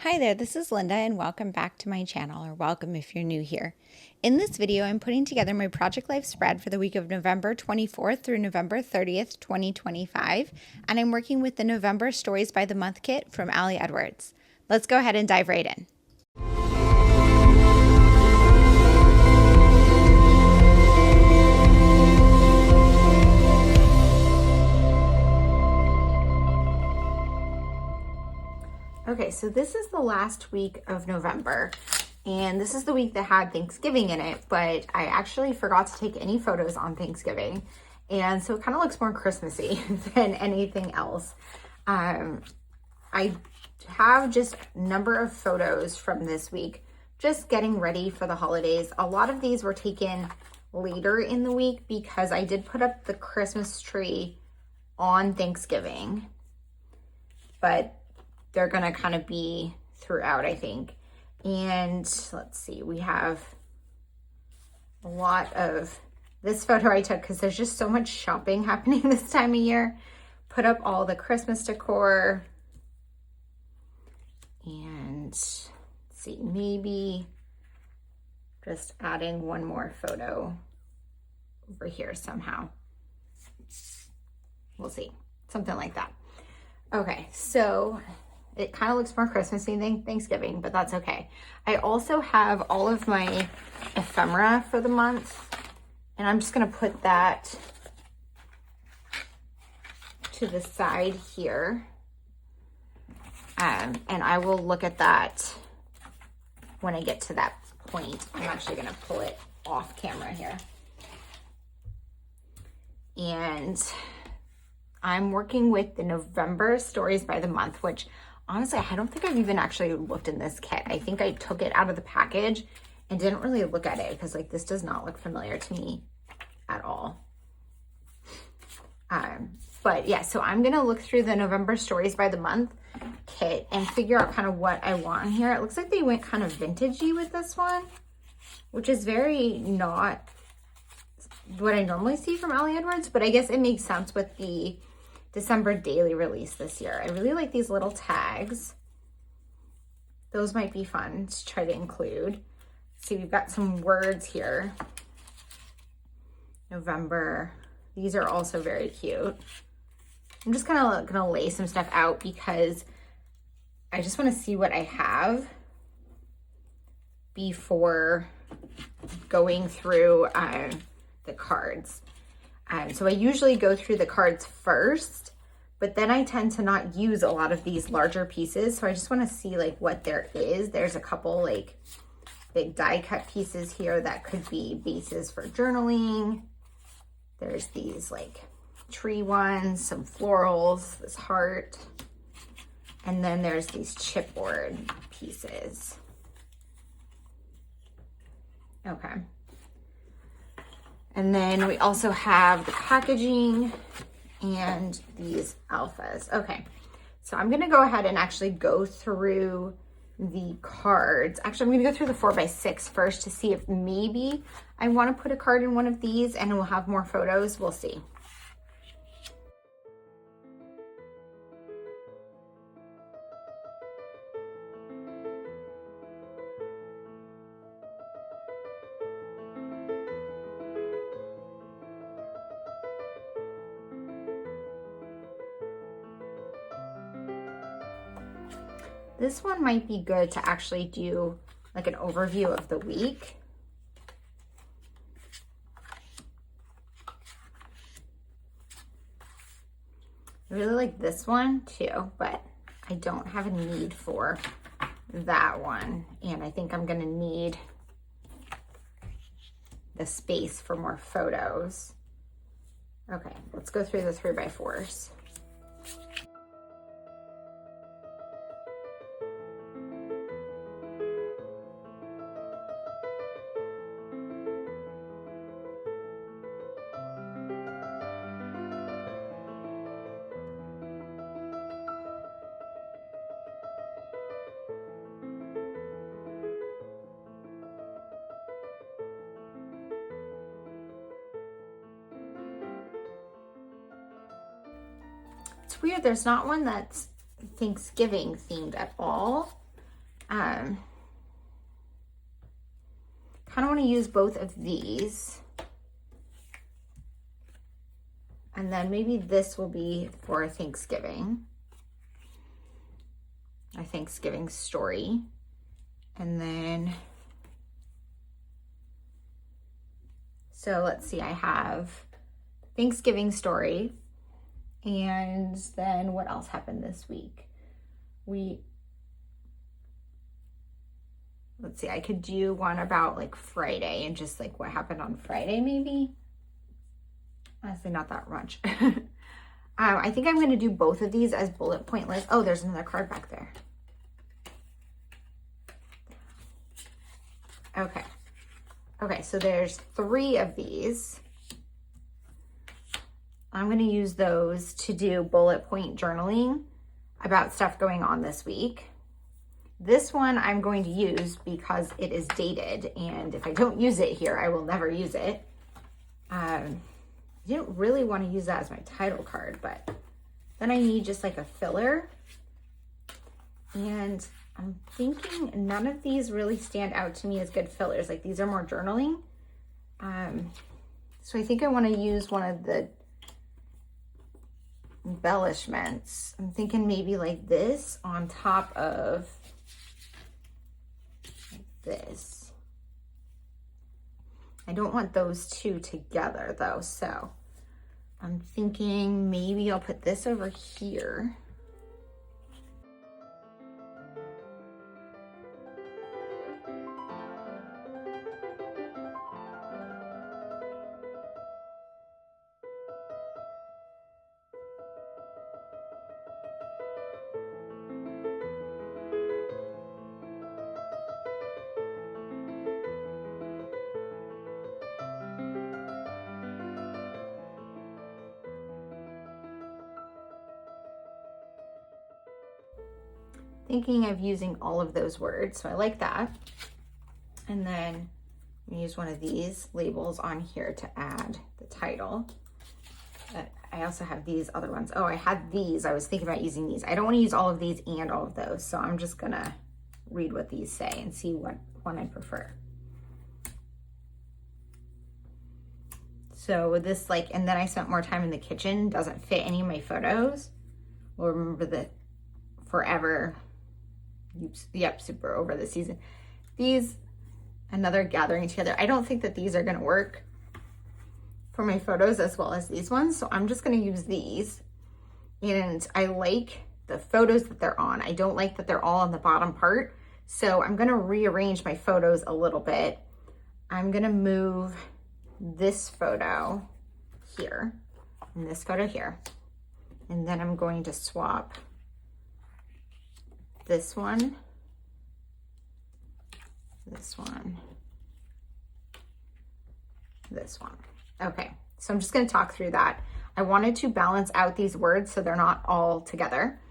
Hi there, this is Linda and welcome back to my channel, or welcome if you're new here. In this video, I'm putting together my Project Life spread for the week of November 24th through November 30th, 2025, and I'm working with the November Stories by the Month kit from Ali Edwards. Let's go ahead and dive right in. Okay, so this is the last week of November, and this is the week that had Thanksgiving in it, but I actually forgot to take any photos on Thanksgiving, and so it kind of looks more Christmassy than anything else. I have just a number of photos from this week, just getting ready for the holidays. A lot of these were taken later in the week because I did put up the Christmas tree on Thanksgiving, but they're gonna kind of be throughout, I think. And let's see, we have a lot of this photo I took because there's just so much shopping happening this time of year. Put up all the Christmas decor. And let's see, maybe just adding one more photo over here somehow. We'll see, something like that. Okay, so it kind of looks more Christmassy than Thanksgiving, but that's okay. I also have all of my ephemera for the month, and I'm just gonna put that to the side here. And I will look at that when I get to that point. I'm actually gonna pull it off camera here. And I'm working with the November Stories by the Month, which honestly, I don't think I've even actually looked in this kit. I think I took it out of the package and didn't really look at it because like this does not look familiar to me at all. But yeah, so I'm gonna look through the November Stories by the Month kit and figure out kind of what I want in here. It looks like they went kind of vintagey with this one, which is very not what I normally see from Ali Edwards, but I guess it makes sense with the December daily release this year. I really like these little tags. Those might be fun to try to include. See, we've got some words here. November. These are also very cute. I'm just kind of gonna lay some stuff out because I just want to see what I have before going through the cards. So I usually go through the cards first, but then I tend to not use a lot of these larger pieces. So I just want to see like what there is. There's a couple like big die cut pieces here that could be bases for journaling. There's these like tree ones, some florals, this heart. And then there's these chipboard pieces. Okay. And then we also have the packaging and these alphas. Okay, so I'm gonna go ahead and actually go through the cards. Actually, I'm gonna go through the 4x6 first to see if maybe I wanna put a card in one of these and we'll have more photos, we'll see. This one might be good to actually do like an overview of the week. I really like this one too, but I don't have a need for that one. And I think I'm gonna need the space for more photos. Okay, let's go through the 3x4s. It's weird, there's not one that's Thanksgiving themed at all. Kind of want to use both of these. And then maybe this will be for Thanksgiving. A Thanksgiving story. And then, so let's see, I have Thanksgiving story. And then what else happened this week? Let's see, I could do one about like Friday and just like what happened on Friday maybe. Honestly, not that much. I think I'm going to do both of these as bullet point lists. Oh, there's another card back there. Okay. Okay, so there's 3 of these. I'm going to use those to do bullet point journaling about stuff going on this week. This one I'm going to use because it is dated, and if I don't use it here, I will never use it. I didn't really want to use that as my title card, but then I need just like a filler. And I'm thinking none of these really stand out to me as good fillers. Like these are more journaling. So I think I want to use one of the embellishments. I'm thinking maybe like this on top of this. I don't want those two together though, so I'm thinking maybe I'll put this over here. Thinking of using all of those words, so I like that. And then I'm use one of these labels on here to add the title. But I also have these other ones. Oh, I had these. I was thinking about using these. I don't want to use all of these and all of those, so I'm just gonna read what these say and see what one I prefer. So this like, and then I spent more time in the kitchen, doesn't fit any of my photos. We'll remember the forever. Yep, super over the season. These, another gathering together. I don't think that these are gonna work for my photos as well as these ones, so I'm just gonna use these. And I like the photos that they're on. I don't like that they're all on the bottom part, so I'm gonna rearrange my photos a little bit. I'm gonna move this photo here and this photo here, and then I'm going to swap this one, this one, this one. Okay, so I'm just gonna talk through that. I wanted to balance out these words so they're not all together.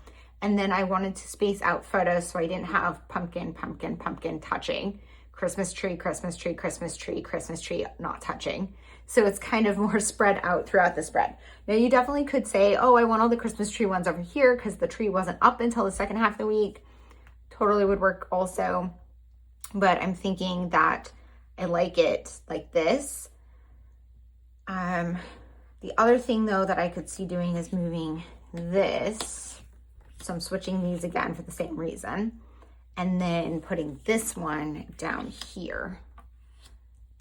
And then I wanted to space out photos so I didn't have pumpkin, pumpkin, pumpkin touching, Christmas tree, Christmas tree, Christmas tree, Christmas tree not touching. So it's kind of more spread out throughout the spread. Now you definitely could say, oh, I want all the Christmas tree ones over here because the tree wasn't up until the second half of the week. Totally would work also. But I'm thinking that I like it like this. The other thing though that I could see doing is moving this. So I'm switching these again for the same reason. And then putting this one down here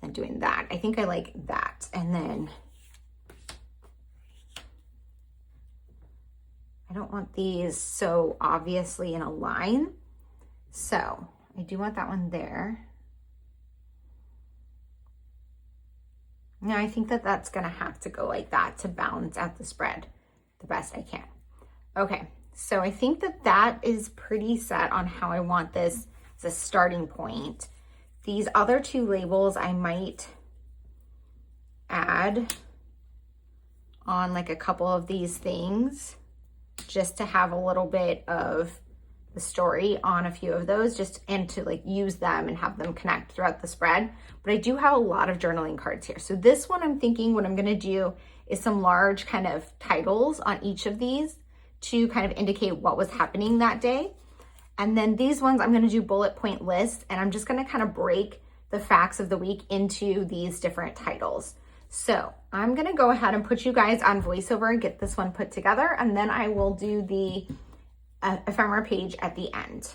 and doing that. I think I like that. And then I don't want these so obviously in a line. So I do want that one there. Now I think that that's gonna have to go like that to balance out the spread the best I can. Okay, so I think that that is pretty set on how I want this as a starting point. These other 2 labels I might add on like a couple of these things just to have a little bit of the story on a few of those, just and to like use them and have them connect throughout the spread. But I do have a lot of journaling cards here. So this one I'm thinking what I'm gonna do is some large kind of titles on each of these to kind of indicate what was happening that day. And then these ones, I'm gonna do bullet point lists, and I'm just gonna kind of break the facts of the week into these different titles. So I'm gonna go ahead and put you guys on voiceover and get this one put together, and then I will do the ephemera page at the end.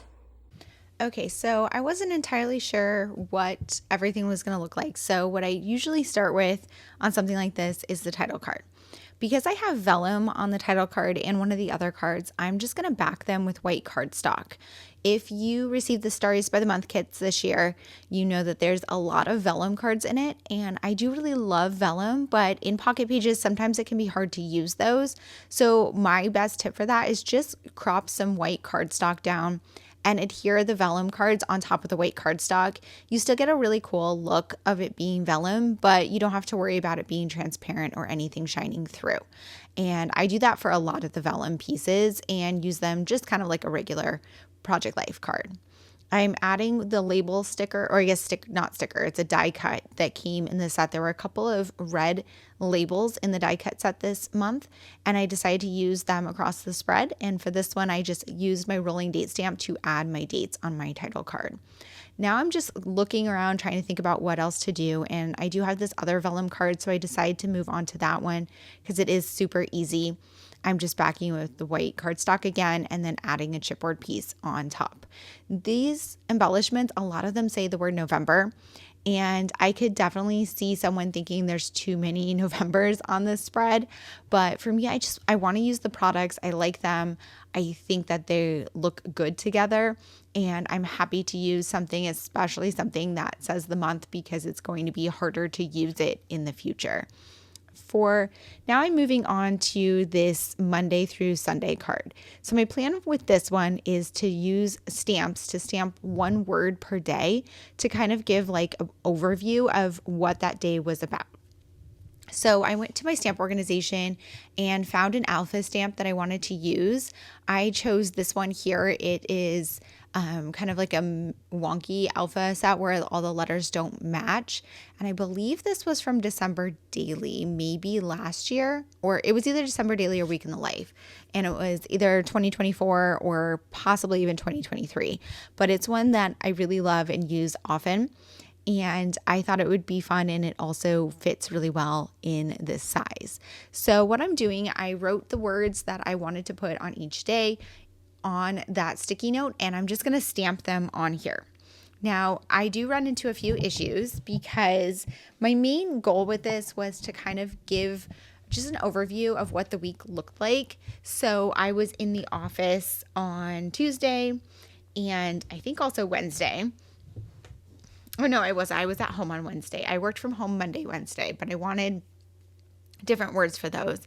Okay, so I wasn't entirely sure what everything was going to look like. So what I usually start with on something like this is the title card. Because I have vellum on the title card and one of the other cards, I'm just going to back them with white cardstock. If you received the Stories by the Month kits this year, you know that there's a lot of vellum cards in it, and I do really love vellum, but in pocket pages, sometimes it can be hard to use those. So my best tip for that is just crop some white cardstock down and adhere the vellum cards on top of the white cardstock. You still get a really cool look of it being vellum, but you don't have to worry about it being transparent or anything shining through. And I do that for a lot of the vellum pieces and use them just kind of like a regular Project Life card. I'm adding the label sticker, or I guess not sticker, it's a die cut that came in the set. There were a couple of red labels in the die cut set this month, and I decided to use them across the spread. And for this one, I just used my rolling date stamp to add my dates on my title card. Now I'm just looking around trying to think about what else to do, and I do have this other vellum card, so I decided to move on to that one because it is super easy. I'm just backing with the white cardstock again and then adding a chipboard piece on top. These embellishments, a lot of them say the word November, and I could definitely see someone thinking there's too many Novembers on this spread. But for me, I want to use the products. I like them. I think that they look good together, and I'm happy to use something, especially something that says the month, because it's going to be harder to use it in the future. For now, I'm moving on to this Monday through Sunday card. So my plan with this one is to use stamps to stamp one word per day to kind of give like an overview of what that day was about. So I went to my stamp organization and found an alpha stamp that I wanted to use. I chose this one here. It is kind of like a wonky alpha set where all the letters don't match. And I believe this was from December Daily, maybe last year, or it was either December Daily or Week in the Life. And it was either 2024 or possibly even 2023. But it's one that I really love and use often. And I thought it would be fun, and it also fits really well in this size. So what I'm doing, I wrote the words that I wanted to put on each day on that sticky note, and I'm just going to stamp them on here. Now, I do run into a few issues because my main goal with this was to kind of give just an overview of what the week looked like. So I was in the office on Tuesday and I think also Wednesday. Oh, no, I was at home on Wednesday. I worked from home Monday, Wednesday, but I wanted different words for those.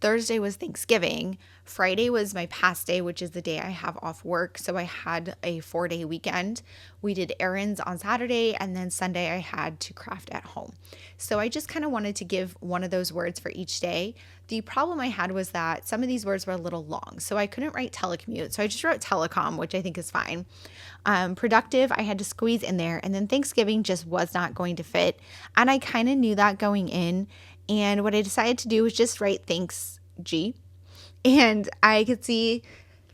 Thursday was Thanksgiving. Friday was my past day, which is the day I have off work. So I had a 4-day weekend. We did errands on Saturday, and then Sunday I had to craft at home. So I just kind of wanted to give one of those words for each day. The problem I had was that some of these words were a little long, so I couldn't write telecommute. So I just wrote telecom, which I think is fine. Productive, I had to squeeze in there, and then Thanksgiving just was not going to fit. And I kind of knew that going in. And what I decided to do was just write thanks G. And I could see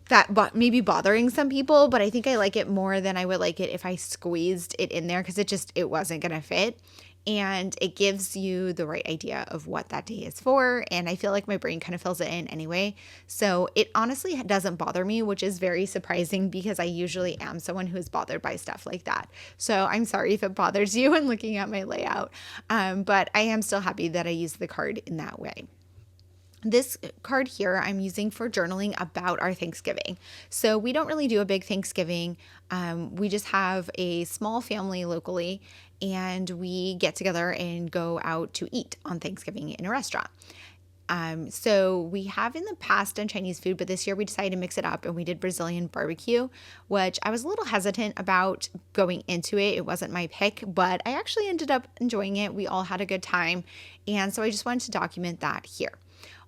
that maybe bothering some people, but I think I like it more than I would like it if I squeezed it in there because it wasn't going to fit. And it gives you the right idea of what that day is for. And I feel like my brain kind of fills it in anyway. So it honestly doesn't bother me, which is very surprising because I usually am someone who is bothered by stuff like that. So I'm sorry if it bothers you when looking at my layout. But I am still happy that I used the card in that way. This card here I'm using for journaling about our Thanksgiving. So we don't really do a big Thanksgiving. We just have a small family locally, and we get together and go out to eat on Thanksgiving in a restaurant. So we have in the past done Chinese food, but this year we decided to mix it up and we did Brazilian barbecue, which I was a little hesitant about going into it. It wasn't my pick, but I actually ended up enjoying it. We all had a good time. And so I just wanted to document that here.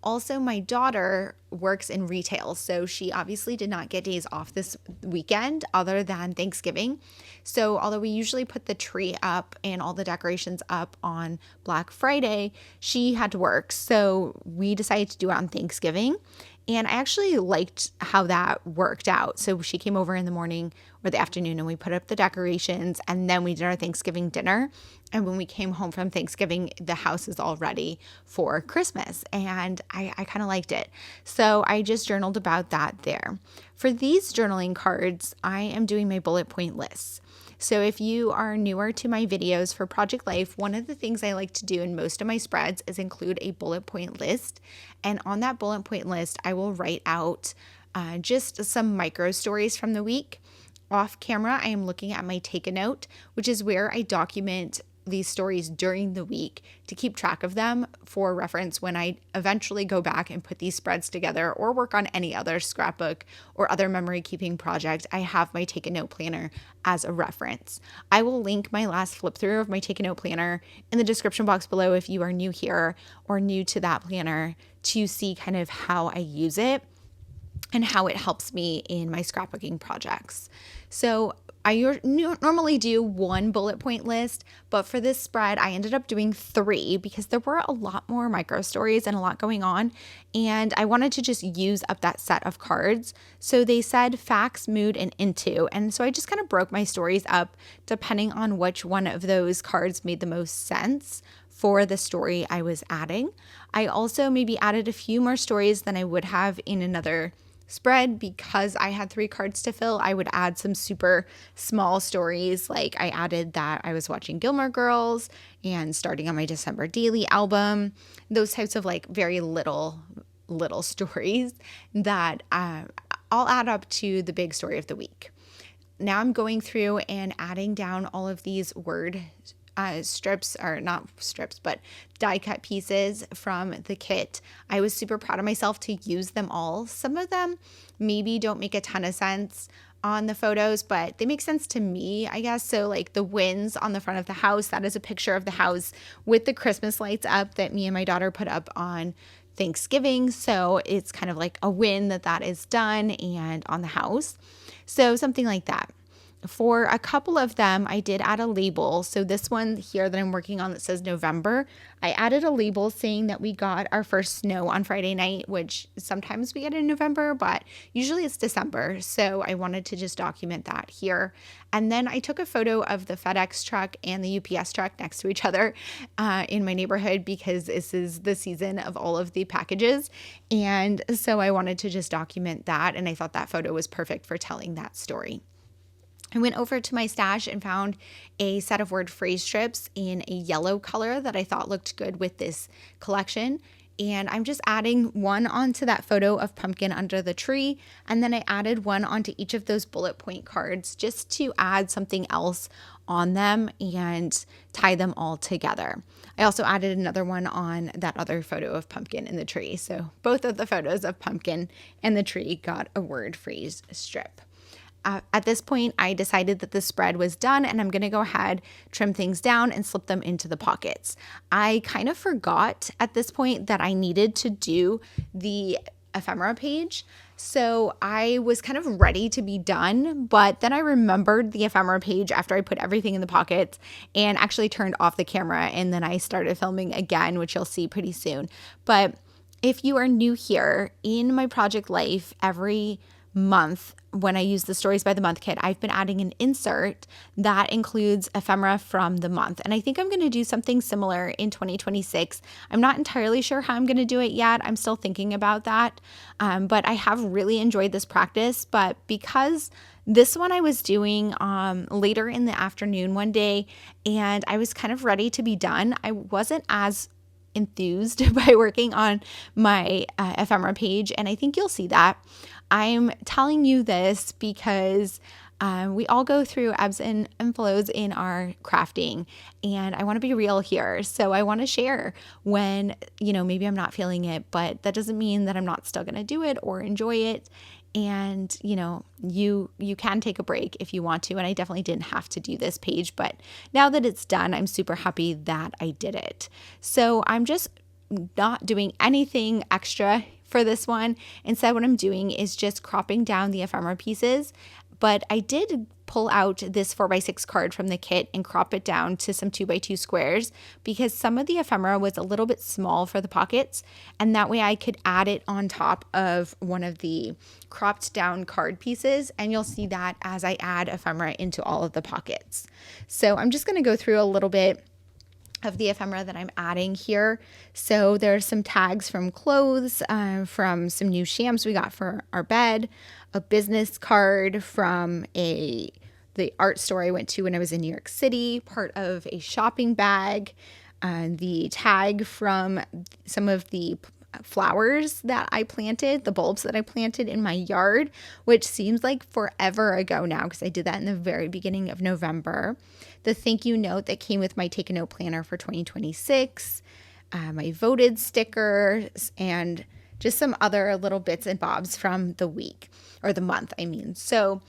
Also, my daughter works in retail, so she obviously did not get days off this weekend other than Thanksgiving. So although we usually put the tree up and all the decorations up on Black Friday, she had to work. So we decided to do it on Thanksgiving. And I actually liked how that worked out. So she came over in the morning or the afternoon and we put up the decorations, and then we did our Thanksgiving dinner. And when we came home from Thanksgiving, the house is all ready for Christmas. And I kind of liked it. So I just journaled about that there. For these journaling cards, I am doing my bullet point lists. So if you are newer to my videos for Project Life, one of the things I like to do in most of my spreads is include a bullet point list. And on that bullet point list, I will write out just some micro stories from the week. Off camera, I am looking at my Take a Note, which is where I document these stories during the week to keep track of them for reference when I eventually go back and put these spreads together or work on any other scrapbook or other memory keeping project. I have my Take a Note planner as a reference. I will link my last flip through of my Take a Note planner in the description box below if you are new here or new to that planner to see kind of how I use it and how it helps me in my scrapbooking projects. So I normally do one bullet point list, but for this spread, I ended up doing 3 because there were a lot more micro stories and a lot going on, and I wanted to just use up that set of cards. So they said facts, mood, and into, and so I just kind of broke my stories up depending on which one of those cards made the most sense for the story I was adding. I also maybe added a few more stories than I would have in another spread because I had 3 cards to fill. I would add some super small stories, like I added that I was watching Gilmore Girls and starting on my December daily album, those types of like very little stories that all add up to the big story of the week. Now I'm going through and adding down all of these word strips, or not strips, but die cut pieces from the kit. I was super proud of myself to use them all. Some of them maybe don't make a ton of sense on the photos, but they make sense to me, I guess. So like the winds on the front of the house, that is a picture of the house with the Christmas lights up that me and my daughter put up on Thanksgiving. So it's kind of like a win that is done and on the house. So something like that. For a couple of them, I did add a label. So this one here that I'm working on that says November, I added a label saying that we got our first snow on Friday night, which sometimes we get in November, but usually it's December. So I wanted to just document that here. And then I took a photo of the FedEx truck and the UPS truck next to each other in my neighborhood because this is the season of all of the packages. And so I wanted to just document that. And I thought that photo was perfect for telling that story. I went over to my stash and found a set of word phrase strips in a yellow color that I thought looked good with this collection. And I'm just adding one onto that photo of pumpkin under the tree. And then I added one onto each of those bullet point cards just to add something else on them and tie them all together. I also added another one on that other photo of pumpkin in the tree. So both of the photos of pumpkin and the tree got a word phrase strip. At this point, I decided that the spread was done and I'm going to go ahead, trim things down and slip them into the pockets. I kind of forgot at this point that I needed to do the ephemera page. So I was kind of ready to be done, but then I remembered the ephemera page after I put everything in the pockets and actually turned off the camera. And then I started filming again, which you'll see pretty soon. But if you are new here, in my Project Life, every month when I use the Stories by the Month kit, I've been adding an insert that includes ephemera from the month. And I think I'm going to do something similar in 2026. I'm not entirely sure how I'm going to do it yet. I'm still thinking about that. But I have really enjoyed this practice. But because this one I was doing later in the afternoon one day, and I was kind of ready to be done, I wasn't as enthused by working on my ephemera page. And I think you'll see that. I'm telling you this because we all go through ebbs and flows in our crafting, and I want to be real here. So I want to share when, maybe I'm not feeling it, but that doesn't mean that I'm not still going to do it or enjoy it. And, you can take a break if you want to. And I definitely didn't have to do this page, but now that it's done, I'm super happy that I did it. So I'm just not doing anything extra for this one. Instead, what I'm doing is just cropping down the ephemera pieces, but I did pull out this 4x6 card from the kit and crop it down to some 2x2 squares because some of the ephemera was a little bit small for the pockets, and that way I could add it on top of one of the cropped down card pieces, and you'll see that as I add ephemera into all of the pockets. So I'm just going to go through a little bit of the ephemera that I'm adding here. So there's some tags from clothes, from some new shams we got for our bed, a business card from the art store I went to when I was in New York City, part of a shopping bag, the tag from some of the flowers that I planted, the bulbs that I planted in my yard, which seems like forever ago now because I did that in the very beginning of November. The thank you note that came with my Take a Note planner for 2026, my voted stickers, and just some other little bits and bobs from the week, or the month, I mean. So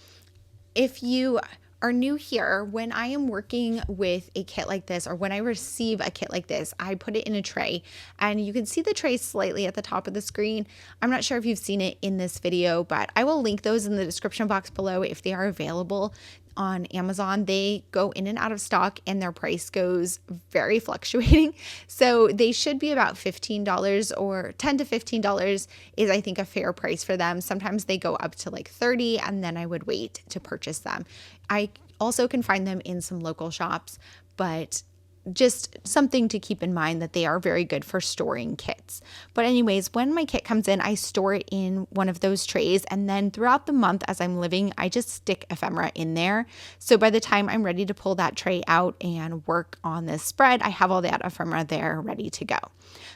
if you are new here, when I am working with a kit like this, or when I receive a kit like this, I put it in a tray, and you can see the tray slightly at the top of the screen. I'm not sure if you've seen it in this video, but I will link those in the description box below if they are available on Amazon. They go in and out of stock, and their price goes very fluctuating. So they should be about $15, or $10 to $15 is, I think, a fair price for them. Sometimes they go up to like $30, and then I would wait to purchase them. I also can find them in some local shops, but just something to keep in mind that they are very good for storing kits. But anyways, when my kit comes in, I store it in one of those trays, and then throughout the month as I'm living, I just stick ephemera in there. So by the time I'm ready to pull that tray out and work on this spread, I have all that ephemera there ready to go.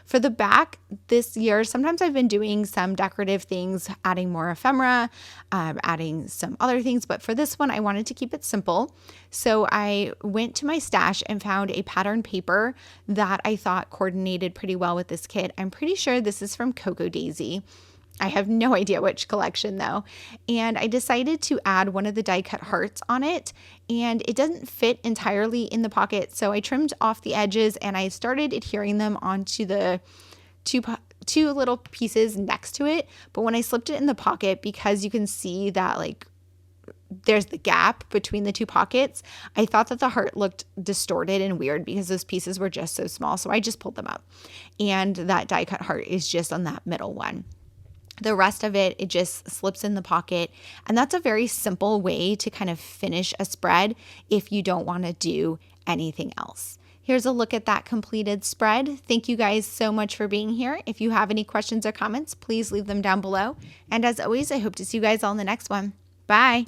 For the back this year, sometimes I've been doing some decorative things, adding more ephemera, adding some other things, but for this one, I wanted to keep it simple. So I went to my stash and found a pattern paper that I thought coordinated pretty well with this kit. I'm pretty sure this is from Cocoa Daisy. I have no idea which collection though. And I decided to add one of the die cut hearts on it, and it doesn't fit entirely in the pocket. So I trimmed off the edges and I started adhering them onto the two little pieces next to it. But when I slipped it in the pocket, because you can see that like there's the gap between the two pockets, I thought that the heart looked distorted and weird because those pieces were just so small. So I just pulled them up, and that die cut heart is just on that middle one. The rest of it just slips in the pocket. And that's a very simple way to kind of finish a spread if you don't want to do anything else. Here's a look at that completed spread. Thank you guys so much for being here. If you have any questions or comments, please leave them down below. And as always, I hope to see you guys all in the next one. Bye.